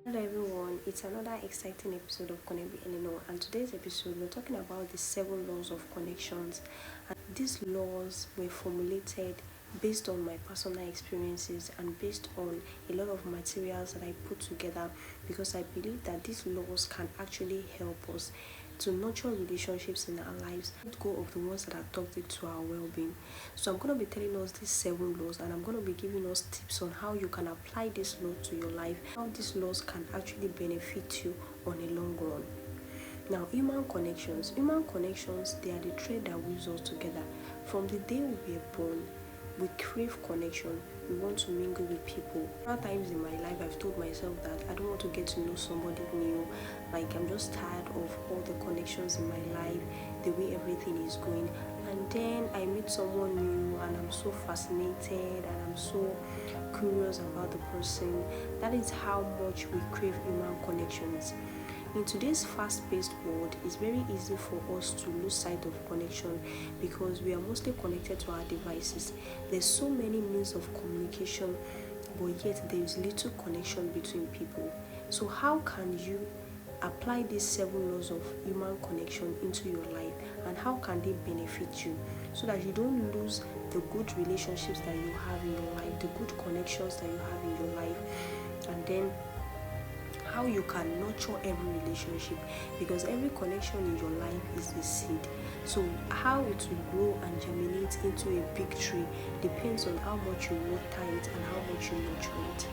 Hello everyone, it's another exciting episode of Connect with Eleanor, and today's episode we're talking about the 7 laws of connections. And these laws were formulated based on my personal experiences and based on a lot of materials that I put together, because I believe that these laws can actually help us to nurture relationships in our lives, let go of the ones that are toxic to our well-being. So I'm going to be telling us these 7 laws, and I'm going to be giving us tips on how you can apply this law to your life, how these laws can actually benefit you on a long run. Now, human connections, they are the thread that weaves us together. From the day we were born, we crave connection. We want to mingle with people. Several times in my life, I've told myself that I don't want to get to know somebody new. Like, I'm just tired of all the connections in my life, the way everything is going. And then I meet someone new, and I'm so fascinated, and I'm so curious about the person. That is how much we crave human connections. In today's fast-paced world, it's very easy for us to lose sight of connection because we are mostly connected to our devices. There's so many means of communication, but yet there is little connection between people. So how can you apply these 7 laws of human connection into your life, and how can they benefit you so that you don't lose the good relationships that you have in your life, the good connections that you have in your life, and then how you can nurture every relationship, because every connection in your life is a seed. So how it will grow and germinate into a big tree depends on how much you water it and how much you nurture it.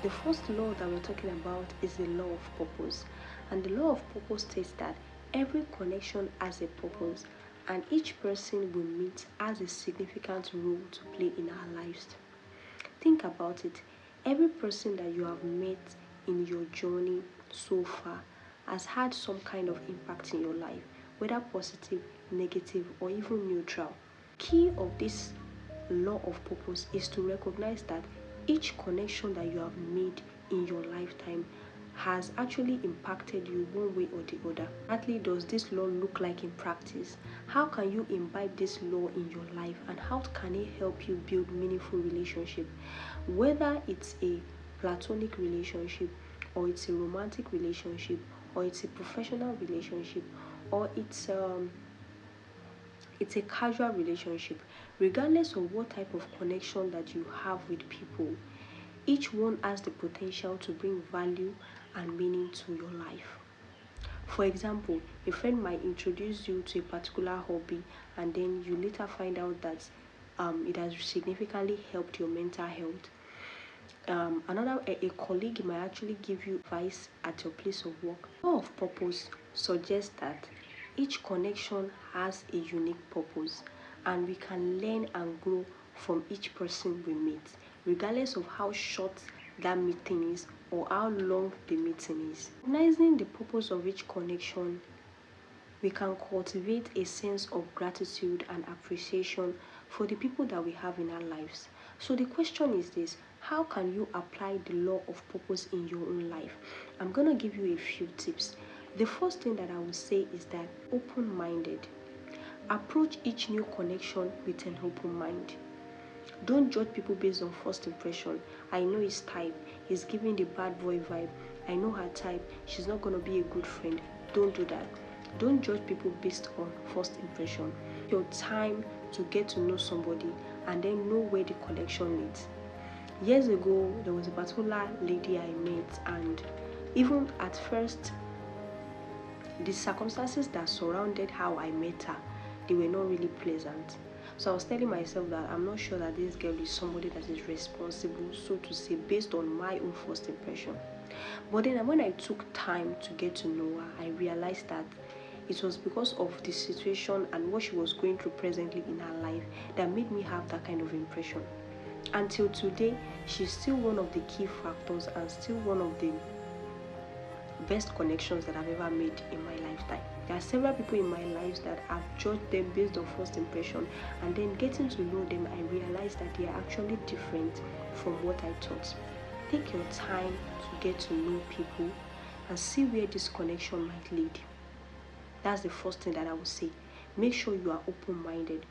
The first law that we're talking about is the law of purpose. And the law of purpose states that every connection has a purpose, and each person we meet has a significant role to play in our lives. Think about it. Every person that you have met in your journey so far has had some kind of impact in your life, whether positive, negative, or even neutral. Key of this law of purpose is to recognize that each connection that you have made in your lifetime has actually impacted you one way or the other. Exactly does this law look like in practice? How can you imbibe this law in your life, and how can it help you build meaningful relationship? Whether it's a platonic relationship, or it's a romantic relationship, or it's a professional relationship, or it's a casual relationship, regardless of what type of connection that you have with people, each one has the potential to bring value and meaning to your life. For example, a friend might introduce you to a particular hobby, and then you later find out that it has significantly helped your mental health. A colleague might actually give you advice at your place of work. Law of purpose suggests that each connection has a unique purpose, and we can learn and grow from each person we meet, regardless of how short that meeting is or how long the meeting is. Recognizing the purpose of each connection, we can cultivate a sense of gratitude and appreciation for the people that we have in our lives. So the question is this: how can you apply the law of purpose in your own life? I'm going to give you a few tips. The first thing that I will say is that open minded. Approach each new connection with an open mind. Don't judge people based on first impression. I know his type, he's giving the bad boy vibe. I know her type, she's not going to be a good friend. Don't do that. Don't judge people based on first impression. Your time to get to know somebody and then know where the connection leads. Years ago, there was a particular lady I met, and even at first, the circumstances that surrounded how I met her, they were not really pleasant. So I was telling myself that I'm not sure that this girl is somebody that is responsible, so to say, based on my own first impression. But then when I took time to get to know her, I realized that it was because of the situation and what she was going through presently in her life that made me have that kind of impression. Until today, she's still one of the key factors and still one of the best connections that I've ever made in my lifetime. There are several people in my life that I've judged them based on first impression, and then getting to know them, I realized that they are actually different from what I thought. Take your time to get to know people and see where this connection might lead. That's the first thing that I would say. Make sure you are open minded.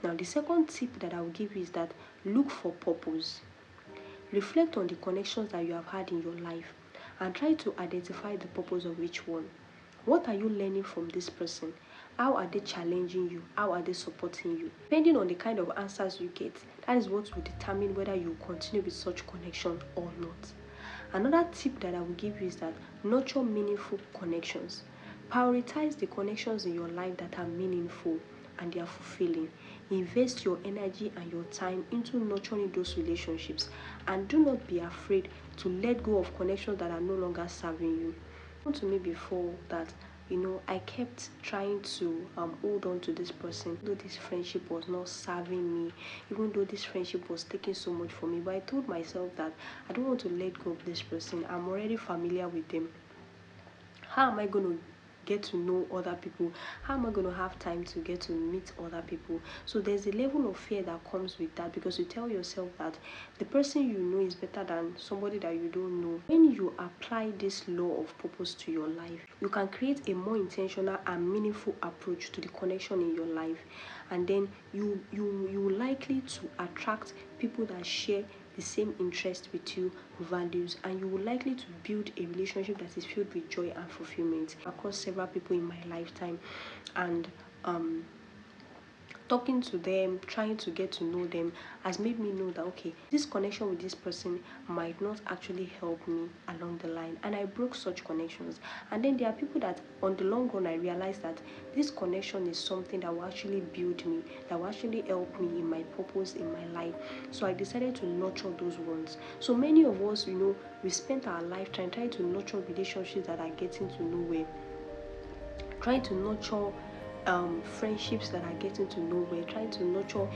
Now, the second tip that I will give you is that look for purpose. Reflect on the connections that you have had in your life and try to identify the purpose of each one. What are you learning from this person? How are they challenging you? How are they supporting you? Depending on the kind of answers you get, that is what will determine whether you continue with such connection or not. Another tip that I will give you is that nurture meaningful connections. Prioritize the connections in your life that are meaningful and they are fulfilling. Invest your energy and your time into nurturing those relationships, and do not be afraid to let go of connections that are no longer serving you. To me before that, I kept trying to hold on to this person, though this friendship was not serving me, even though this friendship was taking so much from me. But I told myself that I don't want to let go of this person. I'm already familiar with them. How am I going to get to know other people? How am I going to have time to get to meet other people? So there's a level of fear that comes with that, because you tell yourself that the person you know is better than somebody that you don't know. When you apply this law of purpose to your life, you can create a more intentional and meaningful approach to the connection in your life, and then you likely to attract people that share the same interest with you, values, and you will likely to build a relationship that is filled with joy and fulfillment. Across several people in my lifetime, and talking to them, trying to get to know them, has made me know that okay, this connection with this person might not actually help me along the line, and I broke such connections. And then there are people that on the long run I realized that this connection is something that will actually build me, that will actually help me in my purpose in my life. So I decided to nurture those ones. So many of us, we spent our lifetime trying to nurture relationships that are getting to nowhere, trying to nurture friendships that are getting to nowhere, trying to nurture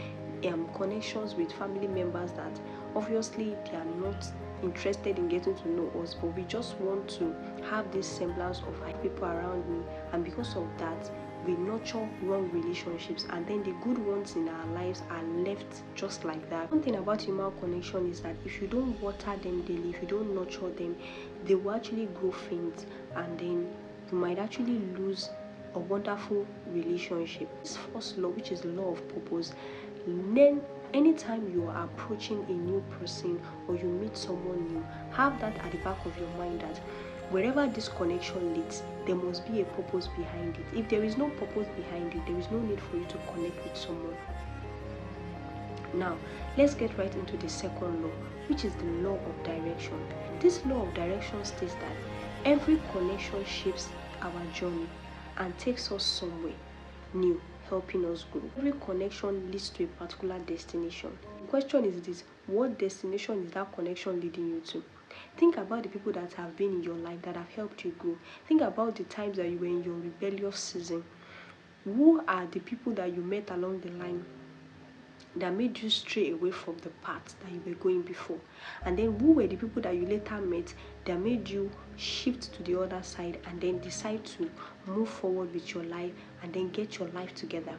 connections with family members that obviously they are not interested in getting to know us, but we just want to have this semblance of people around me, and because of that we nurture wrong relationships, and then the good ones in our lives are left just like that. One thing about human connection is that if you don't water them daily, if you don't nurture them, they will actually grow faint, and then you might actually lose a wonderful relationship. This first law, which is the law of purpose, then anytime you are approaching a new person or you meet someone new, have that at the back of your mind that wherever this connection leads, there must be a purpose behind it. If there is no purpose behind it, there is no need for you to connect with someone. Now, let's get right into the second law, which is the law of direction. This law of direction states that every connection shapes our journey and takes us somewhere new, helping us grow. Every connection leads to a particular destination. The question is this: what destination is that connection leading you to? Think about the people that have been in your life that have helped you grow. Think about the times that you were in your rebellious season. Who are the people that you met along the line that made you stray away from the path that you were going before? And then who were the people that you later met that made you shift to the other side and then decide to move forward with your life and then get your life together?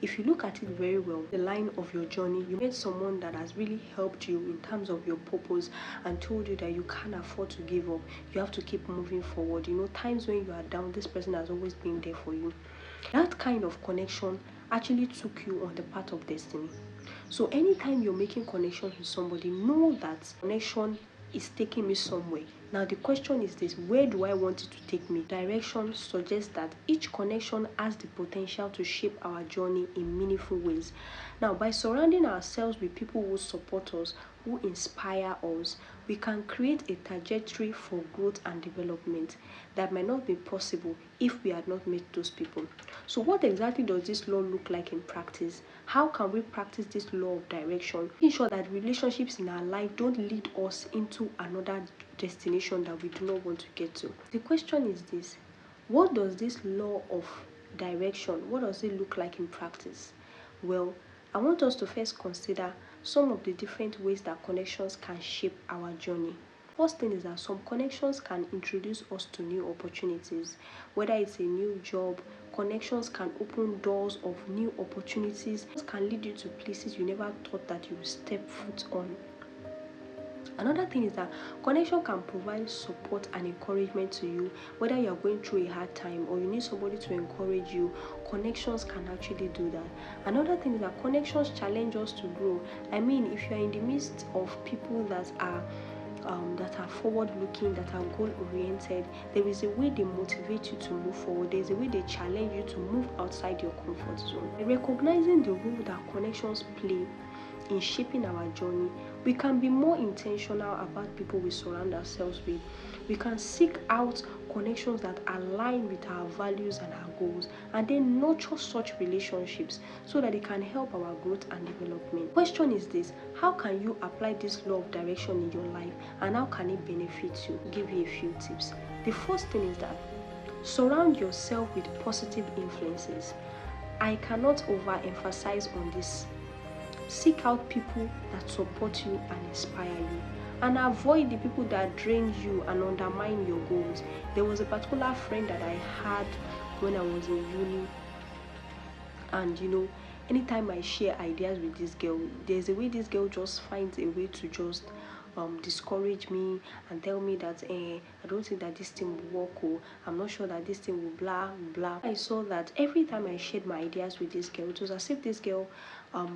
If you look at it very well, the line of your journey, you met someone that has really helped you in terms of your purpose and told you that you can't afford to give up, you have to keep moving forward. Times when you are down, this person has always been there for you. That kind of connection actually took you on the path of destiny. So anytime you're making connections with somebody, know that connection is taking me somewhere. Now the question is this: where do I want it to take me? Direction suggests that each connection has the potential to shape our journey in meaningful ways. Now, by surrounding ourselves with people who support us, who inspire us, we can create a trajectory for growth and development that might not be possible if we had not met those people. So what exactly does this law look like in practice? How can we practice this law of direction? Ensure that relationships in our life don't lead us into another destination that we do not want to get to. The question is this: what does this law of direction, what does it look like in practice? Well, I want us to first consider some of the different ways that connections can shape our journey. First thing is that some connections can introduce us to new opportunities. Whether it's a new job, connections can open doors of new opportunities. It can lead you to places you never thought that you would step foot on. Another thing is that connection can provide support and encouragement to you. Whether you are going through a hard time or you need somebody to encourage you, connections can actually do that. Another thing is that connections challenge us to grow. I mean, if you are in the midst of people that are that are forward looking, that are goal oriented. There is a way they motivate you to move forward. There is a way they challenge you to move outside your comfort zone. Recognizing the role that connections play in shaping our journey, we can be more intentional about people we surround ourselves with. We can seek out connections that align with our values and our goals, and then nurture such relationships so that it can help our growth and development. Question is this: how can you apply this law of direction in your life, and how can it benefit you? I'll give you a few tips. The first thing is that surround yourself with positive influences. I cannot overemphasize on this. Seek out people that support you and inspire you, and avoid the people that drain you and undermine your goals. There was a particular friend that I had when I was in uni, and anytime I share ideas with this girl, there's a way this girl just finds a way to just discourage me and tell me that I don't think that this thing will work, or I'm not sure that this thing will blah blah. I saw that every time I shared my ideas with this girl, it was as if this girl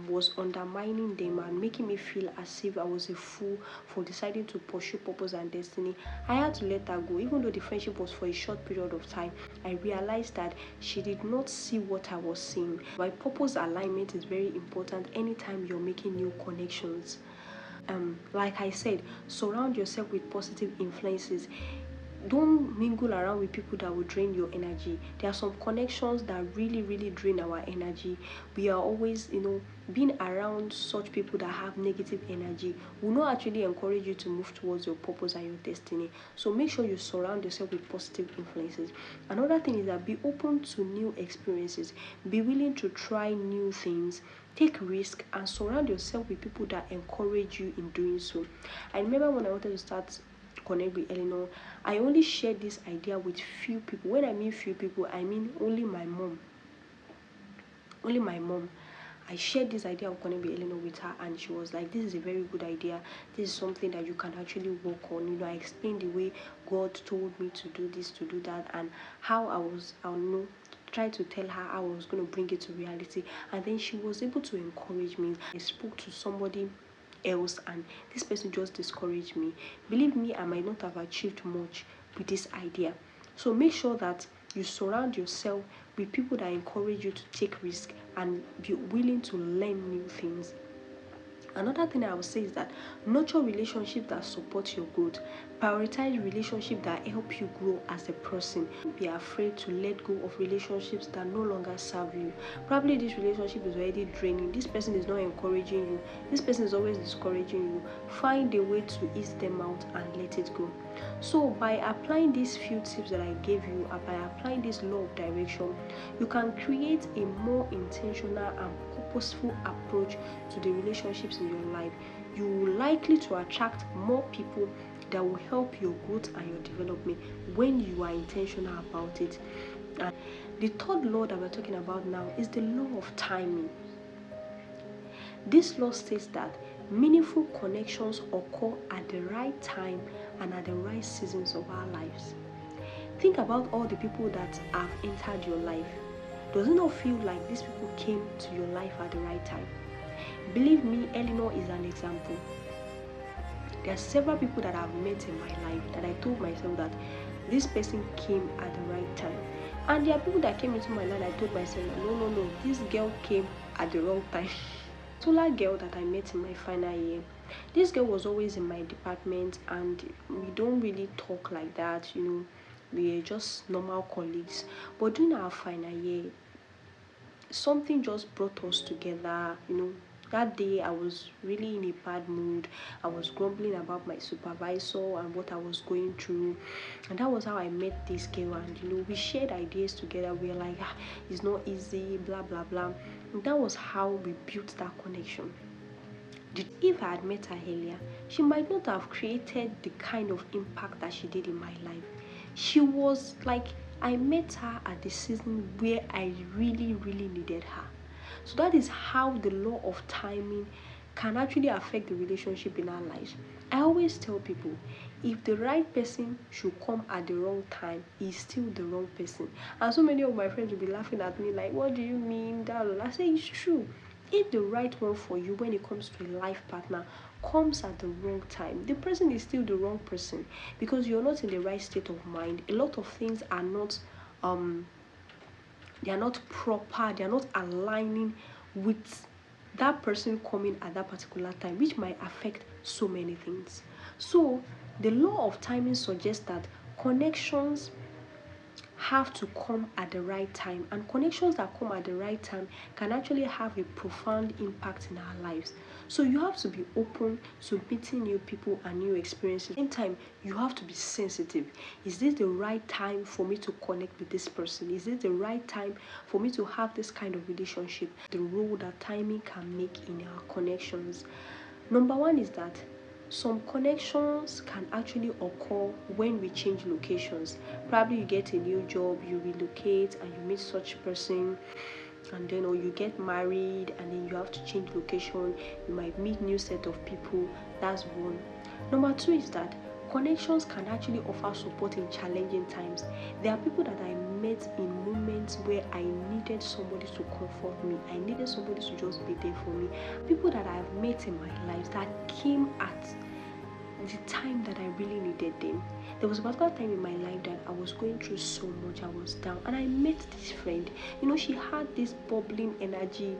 was undermining them and making me feel as if I was a fool for deciding to pursue purpose and destiny. I had to let her go. Even though the friendship was for a short period of time, I realized that she did not see what I was seeing. My purpose alignment is very important anytime you're making new connections. Like I said, surround yourself with positive influences. Don't mingle around with people that will drain your energy. There are some connections that really drain our energy. We are always, being around such people that have negative energy will not actually encourage you to move towards your purpose and your destiny. So make sure you surround yourself with positive influences. Another thing is that be open to new experiences. Be willing to try new things. Take risk and surround yourself with people that encourage you in doing so. I remember when I wanted to start connect with Eleanor, I only shared this idea with few people. When I mean few people, I mean only my mom. Only my mom. I shared this idea of connect with Eleanor with her, and she was like, "This is a very good idea. This is something that you can actually work on." I explained the way God told me to do this, to do that, and how I'll try to tell her how I was going to bring it to reality. And then she was able to encourage me. I spoke to somebody else, and this person just discouraged me. Believe me, I might not have achieved much with this idea. So make sure that you surround yourself with people that encourage you to take risk and be willing to learn new things. Another thing I would say is that nurture relationships that support your growth. Prioritize relationships that help you grow as a person. Don't be afraid to let go of relationships that no longer serve you. Probably this relationship is already draining. This person is not encouraging you. This person is always discouraging you. Find a way to ease them out and let it go. So by applying these few tips that I gave you, and by applying this law of direction, you can create a more intentional and purposeful approach to the relationships in your life. You will likely to attract more people that will help your growth and your development when you are intentional about it. And the third law that we're talking about now is the law of timing. This law states that meaningful connections occur at the right time and at the right seasons of our lives. Think about all the people that have entered your life. Does it not feel like these people came to your life at the right time? Believe me, Eleanor is an example. There are several people that I've met in my life that I told myself that this person came at the right time. And there are people that came into my life, I told myself, no, this girl came at the wrong time. Particular girl that I met in my final year, this girl was always in my department, and we don't really talk like that, we are just normal colleagues. But during our final year, something just brought us together. That day I was really in a bad mood. I was grumbling about my supervisor and what I was going through, and that was how I met this girl. And we shared ideas together. We were like, it's not easy, blah blah blah. And that was how we built that connection. If I had met her earlier, she might not have created the kind of impact that she did in my life. She was like, I met her at the season where I really needed her. So that is how the law of timing can actually affect the relationship in our lives. I always tell people, if the right person should come at the wrong time, he's still the wrong person. And so many of my friends will be laughing at me like, what do you mean? I say it's true. If the right one for you when it comes to a life partner comes at the wrong time, the person is still the wrong person, because you're not in the right state of mind. A lot of things are not they are not proper, they are not aligning with that person coming at that particular time, which might affect so many things. So the law of timing suggests that connections have to come at the right time, and connections that come at the right time can actually have a profound impact in our lives. So you have to be open to meeting new people and new experiences. At the same time, you have to be sensitive. Is this the right time for me to connect with this person? Is this the right time for me to have this kind of relationship? The role that timing can make in our connections. Number one is that some connections can actually occur when we change locations. Probably you get a new job, you relocate, and you meet such person, and then or you get married and then you have to change location, you might meet new set of people. That's one. Number two is that connections can actually offer support in challenging times. There are people that I met in moments where I needed somebody to comfort me, I needed somebody to just be there for me. People that I have met in my life that came at the time that I really needed them. There was a particular time in my life that I was going through so much, I was down, and I met this friend. She had this bubbling energy,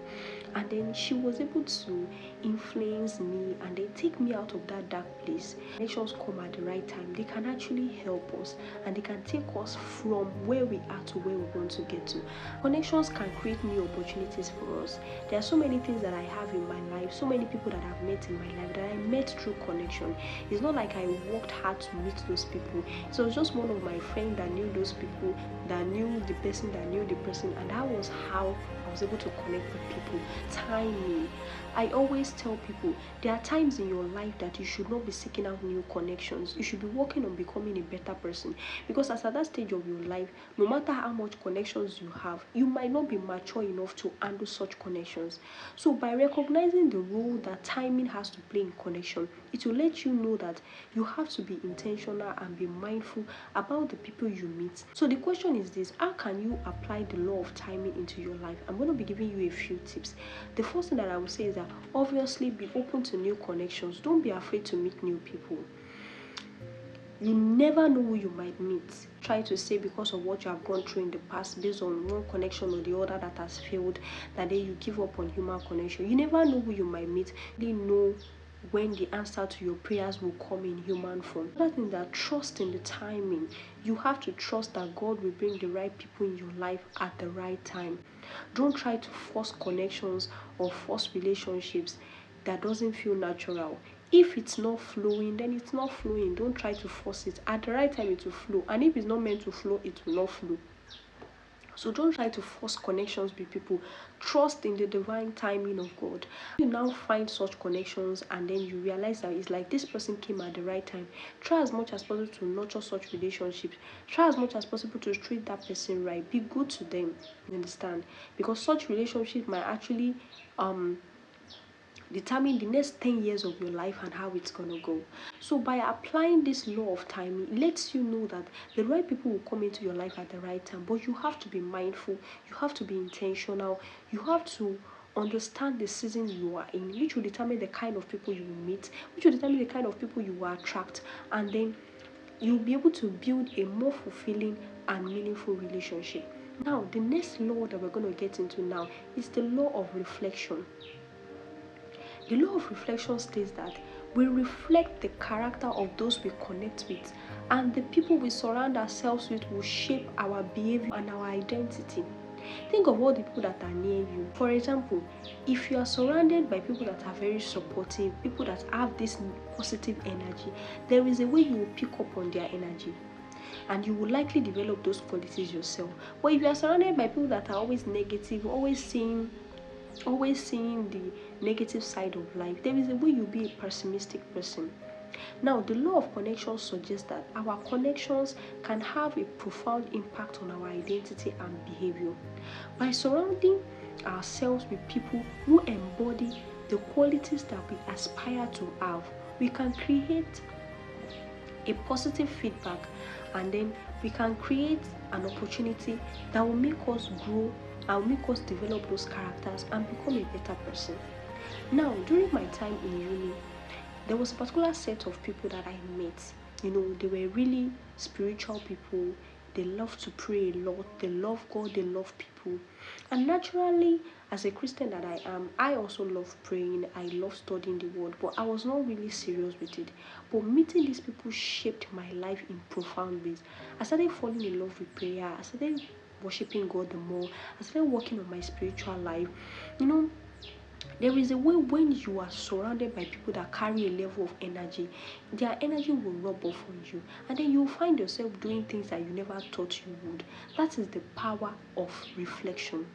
and then she was able to influence me and then take me out of that dark place. Connections come at the right time. They can actually help us, and they can take us from where we are to where we want to get to. Connections can create new opportunities for us. There are so many things that I have in my life, so many people that I've met in my life that I met through connection. It's not like I worked hard to meet those people. So it was just one of my friends that knew those people, that knew the person, that knew the person, and that was how I was able to connect with people. Timing. I always tell people there are times in your life that you should not be seeking out new connections. You should be working on becoming a better person, because as at that stage of your life, no matter how much connections you have, you might not be mature enough to handle such connections. So by recognizing the role that timing has to play in connection, it will let you know that you have to be intentional and be mindful about the people you meet. So the question is this: how can you apply the law of timing into your life? I'm going to be giving you a few tips. The first thing that I would say is that obviously be open to new connections. Don't be afraid to meet new people. You never know who you might meet. Try to say because of what you have gone through in the past, based on one connection or the other that has failed, that then you give up on human connection. You never know who you might meet. You know when the answer to your prayers will come in human form. Another thing, that trust in the timing. You have to trust that God will bring the right people in your life at the right time. Don't try to force connections or force relationships that doesn't feel natural. If it's not flowing, then it's not flowing. Don't try to force it. At the right time, it will flow. And if it's not meant to flow, it will not flow. So don't try to force connections with people. Trust in the divine timing of God. You now find such connections and then you realize that it's like this person came at the right time. Try as much as possible to nurture such relationships. Try as much as possible to treat that person right. Be good to them. You understand? Because such relationships might actually determine the next 10 years of your life and how it's going to go. So by applying this law of timing, it lets you know that the right people will come into your life at the right time, but you have to be mindful, you have to be intentional, you have to understand the season you are in, which will determine the kind of people you will meet, which will determine the kind of people you will attract, and then you'll be able to build a more fulfilling and meaningful relationship. Now, the next law that we're going to get into now is the law of reflection. The law of reflection states that we reflect the character of those we connect with, and the people we surround ourselves with will shape our behavior and our identity. Think of all the people that are near you. For example, if you are surrounded by people that are very supportive, people that have this positive energy, there is a way you will pick up on their energy, and you will likely develop those qualities yourself. But if you are surrounded by people that are always negative, always seeing the negative side of life, there is a way you'll be a pessimistic person. Now, the law of connection suggests that our connections can have a profound impact on our identity and behavior. By surrounding ourselves with people who embody the qualities that we aspire to have, we can create a positive feedback, and then we can create an opportunity that will make us grow and make us develop those characters and become a better person. Now, during my time in uni, There was a particular set of people that I met. They were really spiritual people. They love to pray a lot. They love God. They love people. And naturally, as a Christian that I am, I also love praying. I love studying the word, but I was not really serious with it. But meeting these people shaped my life in profound ways. I started falling in love with prayer. I started worshiping God the more. I started working on my spiritual life. You know, there is a way when you are surrounded by people that carry a level of energy, their energy will rub off on you, and then you'll find yourself doing things that you never thought you would. That is the power of reflection.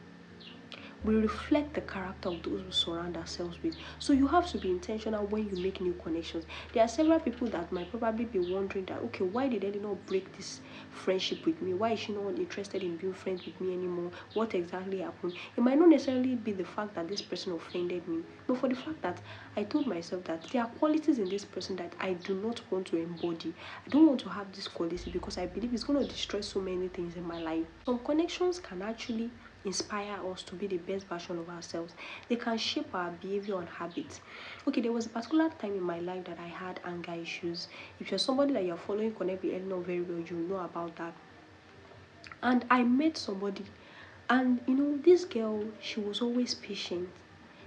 We reflect the character of those we surround ourselves with. So you have to be intentional when you make new connections. There are several people that might probably be wondering that, okay, why did they not break this friendship with me? Why is she not interested in being friends with me anymore? What exactly happened? It might not necessarily be the fact that this person offended me, but for the fact that I told myself that there are qualities in this person that I do not want to embody. I don't want to have this quality because I believe it's going to destroy so many things in my life. Some connections can actually inspire us to be the best version of ourselves. They can shape our behavior and habits. Okay, there was a particular time in my life that I had anger issues. If you're somebody that you're following Connect with Eleanor very well, you know about that. And I met somebody, and this girl, she was always patient.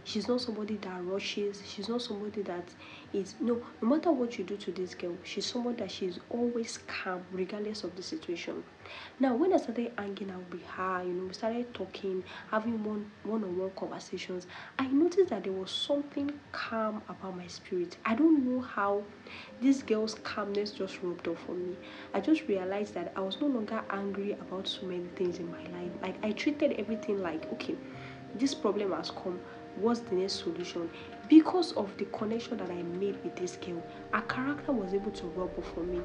She's not somebody that rushes. She's not somebody that is no matter what you do to this girl, she's someone that she's always calm regardless of the situation. Now when I started hanging out with her, we started talking, having one-on-one conversations, I noticed that there was something calm about my spirit. I don't know how this girl's calmness just rubbed off on me. I just realized that I was no longer angry about so many things in my life. Like I treated everything like, okay, this problem has come. What's the next solution? Because of the connection that I made with this girl, her character was able to rub off on me.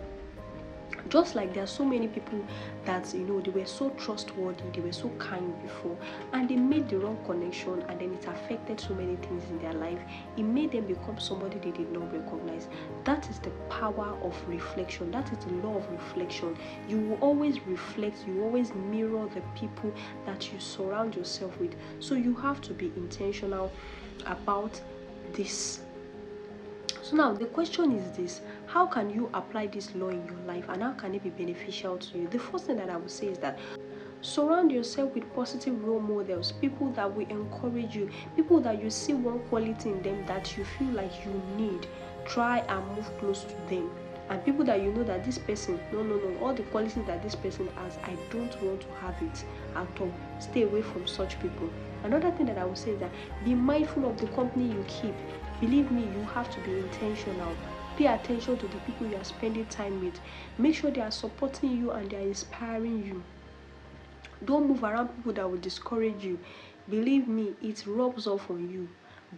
Just like there are so many people that they were so trustworthy, they were so kind before, and they made the wrong connection, and then it affected so many things in their life. It made them become somebody they did not recognize. That is the power of reflection. That is the law of reflection. You will always reflect, you always mirror the people that you surround yourself with. So you have to be intentional about this. So now the question is this: how can you apply this law in your life, and how can it be beneficial to you? The first thing that I would say is that surround yourself with positive role models, people that will encourage you, people that you see one quality in them that you feel like you need. Try and move close to them. And people that you know that this person, no, all the qualities that this person has, I don't want to have it at all. Stay away from such people. Another thing that I would say is that be mindful of the company you keep. Believe me, you have to be intentional. Pay attention to the people you are spending time with. Make sure they are supporting you and they are inspiring you. Don't move around people that will discourage you. Believe me, it rubs off on you.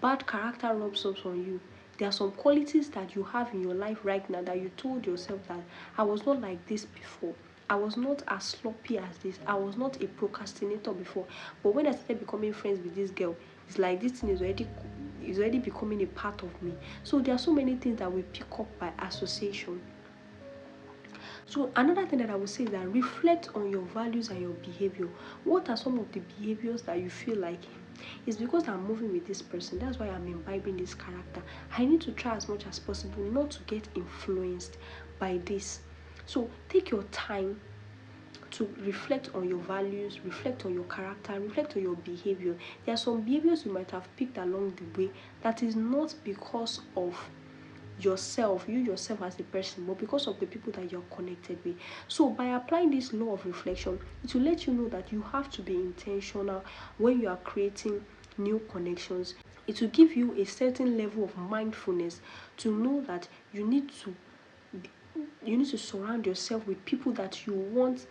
Bad character rubs off on you. There are some qualities that you have in your life right now that you told yourself that I was not like this before. I was not as sloppy as this. I was not a procrastinator before. But when I started becoming friends with this girl, it's like this thing is already becoming a part of me. So there are so many things that we pick up by association. So another thing that I would say is that reflect on your values and your behavior. What are some of the behaviors that you feel like it's because I'm moving with this person, that's why I'm imbibing this character? I need to try as much as possible not to get influenced by this. So take your time to reflect on your values, reflect on your character, reflect on your behavior. There are some behaviors you might have picked along the way that is not because of you yourself as a person, but because of the people that you're connected with. So by applying this law of reflection, it will let you know that you have to be intentional when you are creating new connections. It will give you a certain level of mindfulness to know that you need to surround yourself with people that you want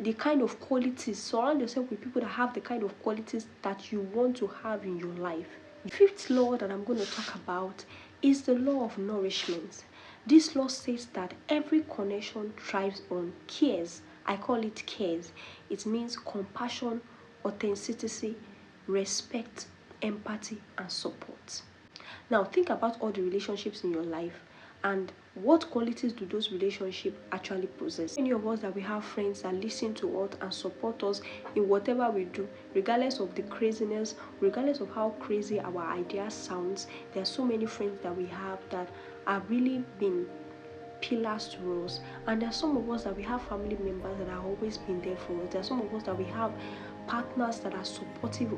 the kind of qualities. Surround yourself with people that have the kind of qualities that you want to have in your life. The fifth law that I'm going to talk about is the law of nourishment. This law says that every connection thrives on cares. I call it cares. It means compassion, authenticity, respect, empathy, and support. Now think about all the relationships in your life, and what qualities do those relationships actually possess? Many of us that we have friends that listen to us and support us in whatever we do, regardless of the craziness, regardless of how crazy our ideas sounds. There are so many friends that we have that have really been pillars to us, and there are some of us that we have family members that have always been there for us. There are some of us that we have partners that are supportive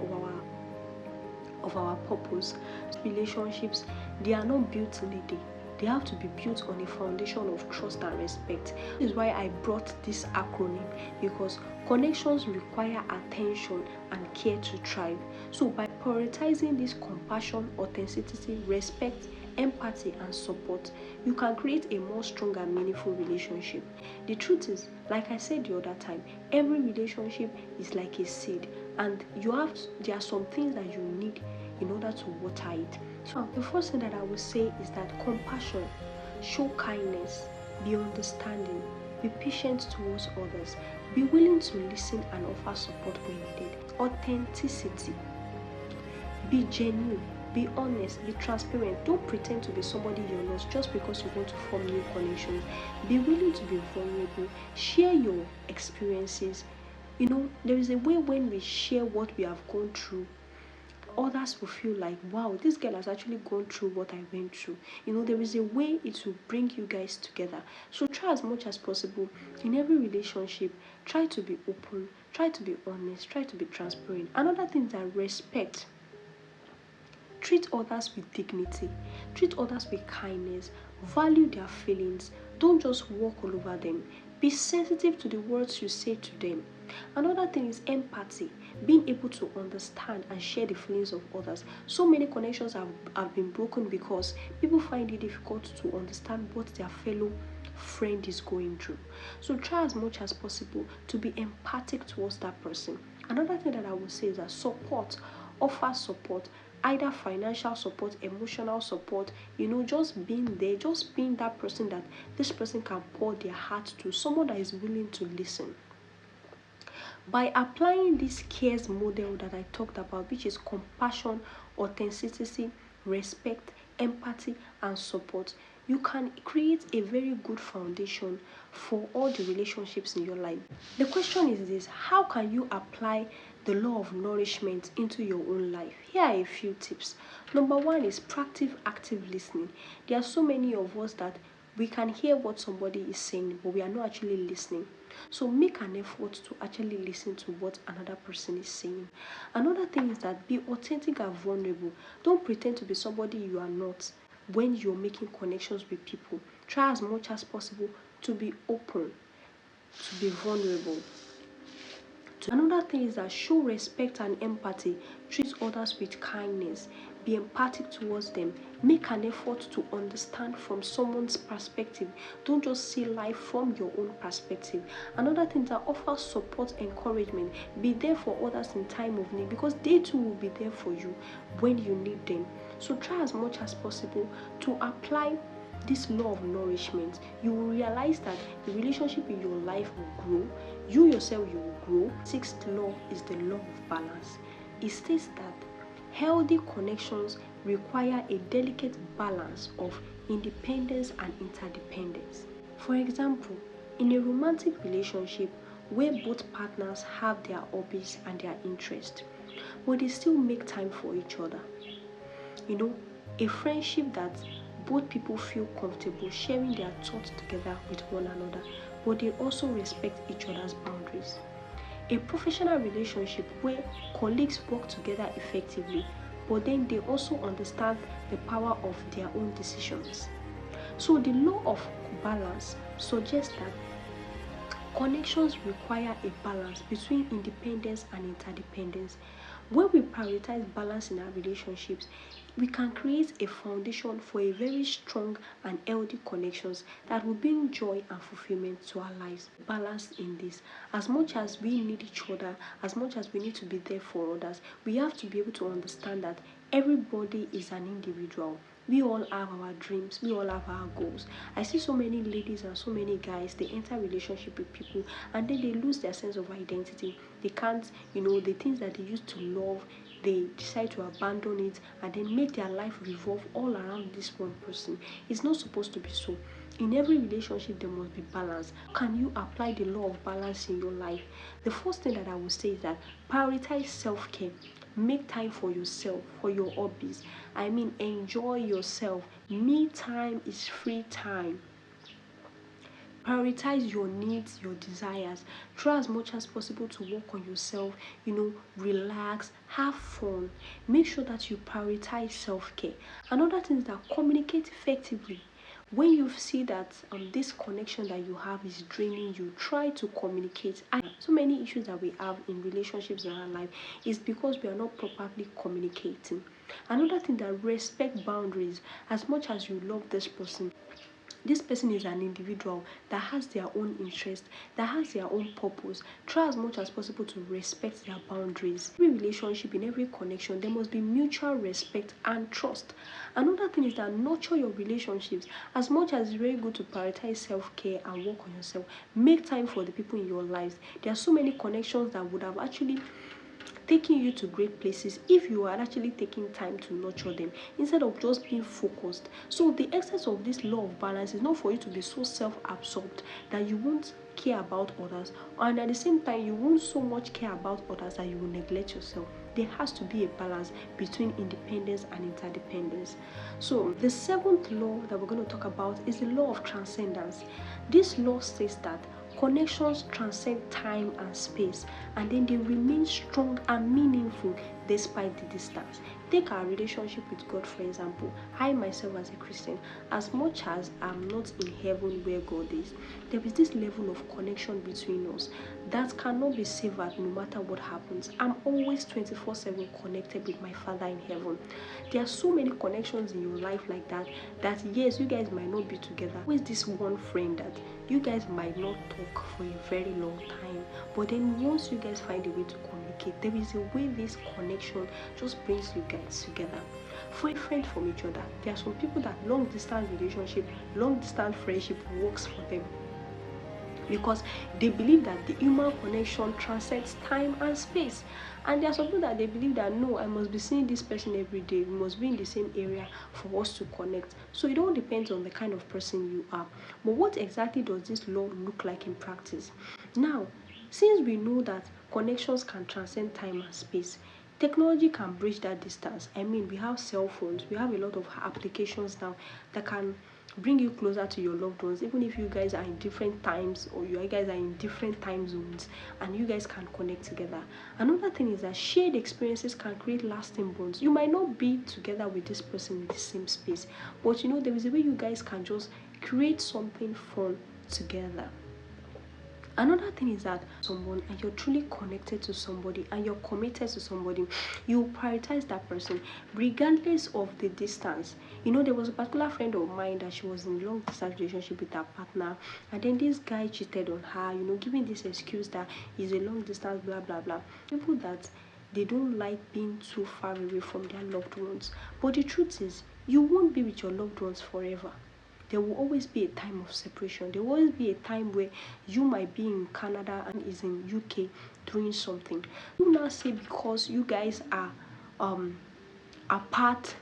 of our purpose. Relationships, they are not built in a day. They have to be built on a foundation of trust and respect. This is why I brought this acronym, because connections require attention and care to thrive. So by prioritizing this compassion, authenticity, respect, empathy, and support, you can create a more stronger, meaningful relationship. The truth is, like I said the other time, every relationship is like a seed, and there are some things that you need in order to water it. So the first thing that I would say is that compassion, show kindness, be understanding, be patient towards others, be willing to listen and offer support when needed. Authenticity, be genuine, be honest, be transparent. Don't pretend to be somebody you're not just because you want to form new connections. Be willing to be vulnerable, share your experiences. There is a way when we share what we have gone through, others will feel like, wow, this girl has actually gone through what I went through. There is a way it will bring you guys together. So try as much as possible in every relationship, try to be open, try to be honest, try to be transparent. Another thing is that respect. Treat others with dignity, treat others with kindness, value their feelings. Don't just walk all over them. Be sensitive to the words you say to them. Another thing is empathy, being able to understand and share the feelings of others. So many connections have been broken because people find it difficult to understand what their fellow friend is going through. So try as much as possible to be empathic towards that person. Another thing that I would say is that support, offer support, either financial support, emotional support, just being there, just being that person that this person can pour their heart to, someone that is willing to listen. By applying this cares model that I talked about, which is compassion, authenticity, respect, empathy, and support, you can create a very good foundation for all the relationships in your life. The question is this: how can you apply the law of nourishment into your own life? Here are a few tips. Number one is practice active listening. There are so many of us that we can hear what somebody is saying, but we are not actually listening. So make an effort to actually listen to what another person is saying. Another thing is that be authentic and vulnerable. Don't pretend to be somebody you are not when you're making connections with people. Try as much as possible to be open, to be vulnerable. Another thing is that show respect and empathy. Treat others with kindness. Be empathic towards them. Make an effort to understand from someone's perspective. Don't just see life from your own perspective. Another thing is that offer support, encouragement. Be there for others in time of need, because they too will be there for you when you need them. So try as much as possible to apply this law of nourishment. You will realize that the relationship in your life will grow. You yourself, you will grow. Sixth law is the law of balance. It states that healthy connections require a delicate balance of independence and interdependence. For example, in a romantic relationship where both partners have their hobbies and their interests, but they still make time for each other. A friendship that both people feel comfortable sharing their thoughts together with one another, but they also respect each other's boundaries. A professional relationship where colleagues work together effectively, but then they also understand the power of their own decisions. So the law of balance suggests that connections require a balance between independence and interdependence. When we prioritize balance in our relationships, we can create a foundation for a very strong and healthy connections that will bring joy and fulfillment to our lives. Balance in this. As much as we need each other, as much as we need to be there for others, we have to be able to understand that everybody is an individual. We all have our dreams, we all have our goals. I see so many ladies and so many guys, they enter relationship with people and then they lose their sense of identity. They can't, the things that they used to love, they decide to abandon it and then make their life revolve all around this one person. It's not supposed to be so. In every relationship, there must be balance. Can you apply the law of balance in your life? The first thing that I will say is that prioritize self-care. Make time for yourself, for your hobbies. I mean, enjoy yourself. Me time is free time. Prioritize your needs, your desires. Try as much as possible to work on yourself, relax, have fun. Make sure that you prioritize self-care. Another thing is that communicate effectively. When you see that this connection that you have is draining you, try to communicate. And so many issues that we have in relationships in our life is because we are not properly communicating. Another thing, that respect boundaries. As much as you love this person is an individual that has their own interest, that has their own purpose. Try as much as possible to respect their boundaries. In every relationship, in every connection, there must be mutual respect and trust. Another thing is that nurture your relationships. As much as it's very good to prioritize self-care and work on yourself, make time for the people in your lives. There are so many connections that would have actually taking you to great places if you are actually taking time to nurture them instead of just being focused. So the essence of this law of balance is not for you to be so self-absorbed that you won't care about others, and at the same time you won't so much care about others that you will neglect yourself. There has to be a balance between independence and interdependence. So the seventh law that we're going to talk about is the law of transcendence. This law says that connections transcend time and space, and then they remain strong and meaningful despite the distance. Take our relationship with God, for example. I myself, as a Christian, as much as I'm not in heaven where God is, there is this level of connection between us that cannot be severed no matter what happens. I'm always 24/7 connected with my Father in heaven. There are so many connections in your life like that, yes, you guys might not be together. Always this one friend that you guys might not talk for a very long time, but then once you guys find a way to communicate, there is a way this connection just brings you guys together. For a friend from each other, there are some people that long distance relationship, long distance friendship works for them, because they believe that the human connection transcends time and space. And there are some people that they believe that no, I must be seeing this person every day, we must be in the same area for us to connect. So it all depends on the kind of person you are. But what exactly does this law look like in practice? Now, since we know that connections can transcend time and space, technology can bridge that distance. I mean, we have cell phones, we have a lot of applications now that can bring you closer to your loved ones, even if you guys are in different times or you guys are in different time zones, and you guys can connect together. Another thing is that shared experiences can create lasting bonds. You might not be together with this person in the same space, but there is a way you guys can just create something fun together. Another thing is that someone and you're truly connected to somebody and you're committed to somebody, you prioritize that person regardless of the distance. There was a particular friend of mine that she was in a long distance relationship with her partner, and then this guy cheated on her, giving this excuse that he's a long distance, blah blah blah. People that they don't like being too far away from their loved ones. But the truth is, you won't be with your loved ones forever. There will always be a time of separation. There will always be a time where you might be in Canada and is in UK doing something. Do not say because you guys are apart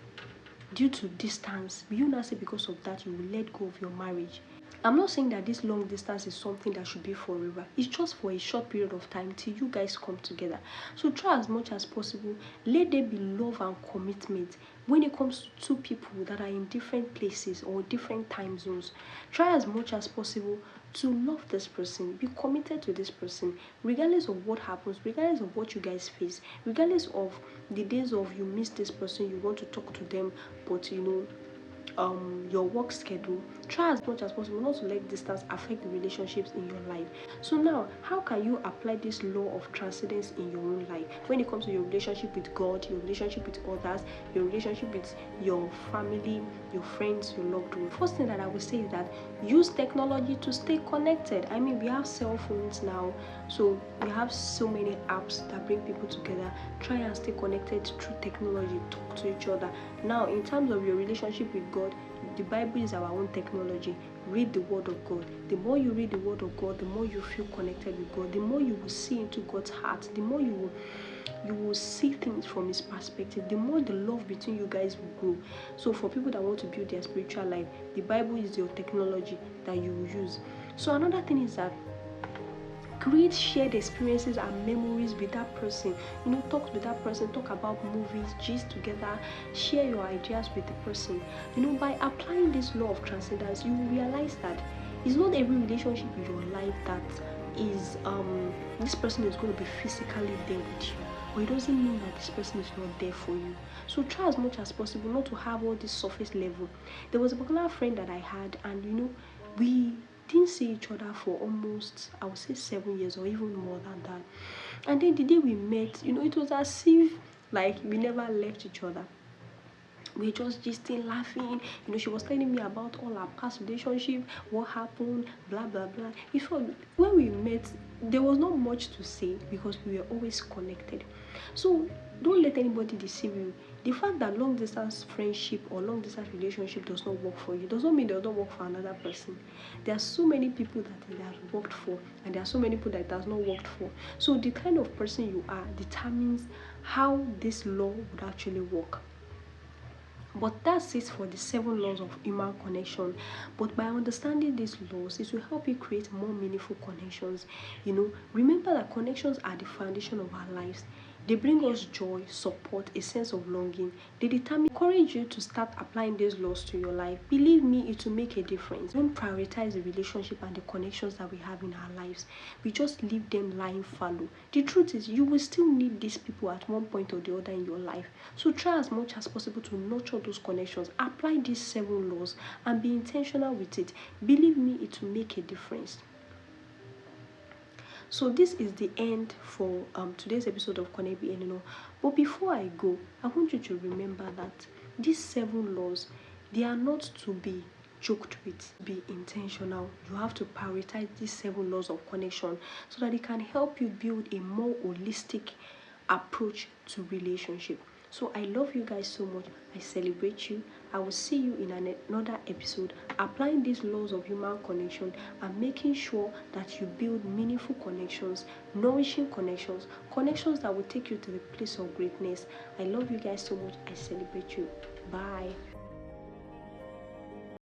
due to distance, you not say because of that you will let go of your marriage. I'm not saying that this long distance is something that should be forever. It's just for a short period of time till you guys come together. So try as much as possible. Let there be love and commitment when it comes to two people that are in different places or different time zones. Try as much as possible to love this person, be committed to this person, regardless of what happens, regardless of what you guys face, regardless of the days of you miss this person, you want to talk to them, but your work schedule. Try as much as possible not to let distance affect the relationships in your life. So now, how can you apply this law of transcendence in your own life when it comes to your relationship with God, your relationship with others, your relationship with your family, your friends, your loved ones? First thing that I would say is that use technology to stay connected. I mean, we have cell phones now, so we have so many apps that bring people together. Try and stay connected through technology, talk to each other. Now, in terms of your relationship with God, the Bible is our own technology. read the word of God. The more you read the word of God, the more you feel connected with God, the more you will see into God's heart, the more you will see things from his perspective, the more the love between you guys will grow. So for people that want to build their spiritual life, the Bible is your technology that you will use. So another thing is that create shared experiences and memories with that person. Talk with that person, talk about movies, gist together, share your ideas with the person. By applying this law of transcendence, you will realize that it's not every relationship in your life that is this person is going to be physically there with you, but it doesn't mean that this person is not there for you. So try as much as possible not to have all this surface level. There was a particular friend that I had, and we didn't see each other for almost, I would say, 7 years or even more than that. And then the day we met, it was as if like we never left each other. We just gisting, laughing. She was telling me about all our past relationship, what happened, blah blah blah. In fact, when we met, there was not much to say because we were always connected. So don't let anybody deceive you. The fact that long distance friendship or long distance relationship does not work for you does not mean it does not work for another person. There are so many people that it has worked for, and there are so many people that it has not worked for. So the kind of person you are determines how this law would actually work. But that's it for the 7 laws of human connection. But by understanding these laws, it will help you create more meaningful connections. Remember that connections are the foundation of our lives. They bring us joy, support, a sense of longing. They encourage you to start applying these laws to your life. Believe me, it will make a difference. Don't prioritize the relationship and the connections that we have in our lives. We just leave them lying fallow. The truth is, you will still need these people at one point or the other in your life. So try as much as possible to nurture those connections. Apply these 7 laws and be intentional with it. Believe me, it will make a difference. So this is the end for today's episode of Connect BN. But before I go, I want you to remember that these 7 laws, they are not to be joked with. Be intentional. You have to prioritize these 7 laws of connection so that it can help you build a more holistic approach to relationship. So I love you guys so much. I celebrate you. I will see you in another episode, applying these laws of human connection and making sure that you build meaningful connections, nourishing connections, connections that will take you to the place of greatness. I love you guys so much. I celebrate you. Bye.